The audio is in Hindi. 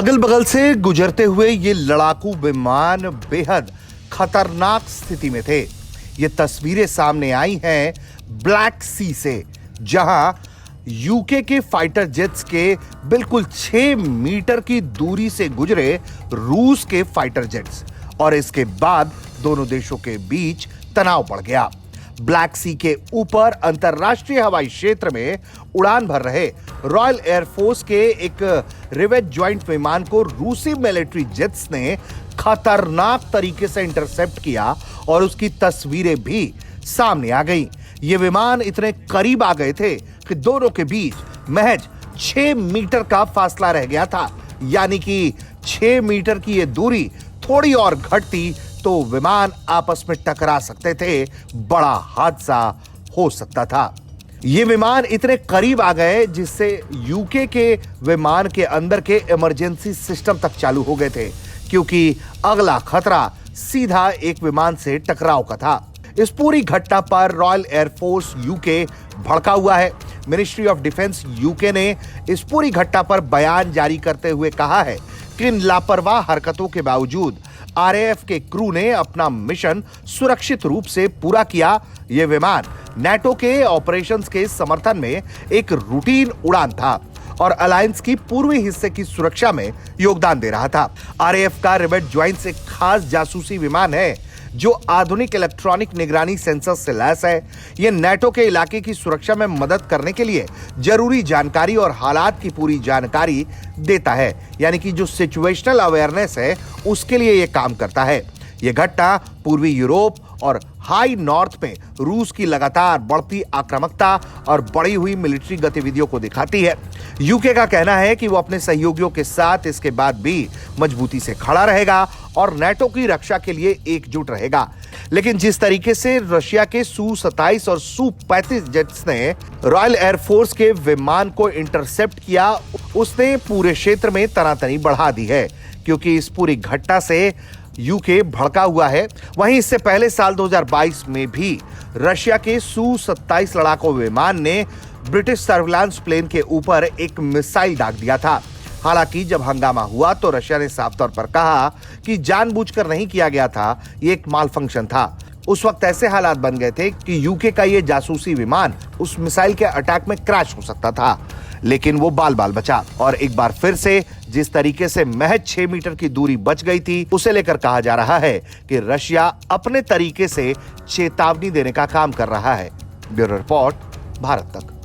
अगल बगल से गुजरते हुए ये लड़ाकू विमान बेहद खतरनाक स्थिति में थे। ये तस्वीरें सामने आई हैं ब्लैक सी से, जहां यूके के फाइटर जेट्स के बिल्कुल 6 मीटर की दूरी से गुजरे रूस के फाइटर जेट्स, और इसके बाद दोनों देशों के बीच तनाव बढ़ गया। ब्लैक सी के ऊपर अंतरराष्ट्रीय हवाई क्षेत्र में उड़ान भर रहे रॉयल एयरफोर्स के एक रिवेट ज्वाइंट विमान को रूसी मिलिट्री जेट्स ने खतरनाक तरीके से इंटरसेप्ट किया और उसकी तस्वीरें भी सामने आ गई। ये विमान इतने करीब आ गए थे कि दोनों के बीच महज 6 मीटर का फासला रह गया था, यानी कि 6 मीटर की ये दूरी थोड़ी और घटती तो विमान आपस में टकरा सकते थे, बड़ा हादसा हो सकता था। ये विमान इतने करीब आ गए जिससे यूके के विमान के अंदर के इमरजेंसी सिस्टम तक चालू हो गए थे, क्योंकि अगला खतरा सीधा एक विमान से टकराव का था। इस पूरी घटना पर रॉयल एयरफोर्स यूके भड़का हुआ है। मिनिस्ट्री ऑफ डिफेंस यूके ने इस पूरी घटना पर बयान जारी करते हुए कहा है कि इन लापरवाह हरकतों के बावजूद आरएएफ के क्रू ने अपना मिशन सुरक्षित रूप से पूरा किया। यह विमान नेटो के ऑपरेशंस के समर्थन में एक रूटीन उड़ान था और अलायंस की पूर्वी हिस्से की सुरक्षा में योगदान दे रहा था। आरएएफ का रिवेट ज्वाइंट एक खास जासूसी विमान है जो आधुनिक इलेक्ट्रॉनिक निगरानी सेंसर से लैस है। यह नेटो के इलाके की सुरक्षा में मदद करने के लिए जरूरी जानकारी और हालात की पूरी जानकारी देता है, यानी कि जो सिचुएशनल अवेयरनेस है उसके लिए यह काम करता है। यह घटना पूर्वी यूरोप और हाई नॉर्थ में रूस की लगातार बढ़ती आक्रामकता और बढ़ी हुई मिलिट्री गतिविधियों को दिखाती है। यूके का कहना है कि वो अपने सहयोगियों के साथ इसके बाद भी मजबूती से खड़ा रहेगा और नेटो की रक्षा के लिए एकजुट रहेगा। लेकिन जिस तरीके से रशिया के सू-27 और सू-35 जेट्स ने रॉयल एयरफोर्स के विमान को इंटरसेप्ट किया, उसने पूरे क्षेत्र में तनातनी बढ़ा दी है, क्योंकि इस पूरी घटना से यूके भड़का हुआ है। वहीं इससे पहले साल 2022 में भी रशिया के सू-27 लड़ाकू विमान ने ब्रिटिश सर्विलांस प्लेन के ऊपर एक मिसाइल दाग दिया था। हालांकि जब हंगामा हुआ तो रशिया ने साफ तौर पर कहा कि जानबूझकर नहीं किया गया था, ये एक माल फंक्शन था। उस वक्त ऐसे हालात बन गए थे कि यूके का ये जासूसी विमान उस मिसाइल के अटैक में क्रैश हो सकता था, लेकिन वो बाल बाल बचा। और एक बार फिर से जिस तरीके से महज 6 मीटर की दूरी बच गई थी, उसे लेकर कहा जा रहा है कि रशिया अपने तरीके से चेतावनी देने का काम कर रहा है। ब्यूरो रिपोर्ट, भारत तक।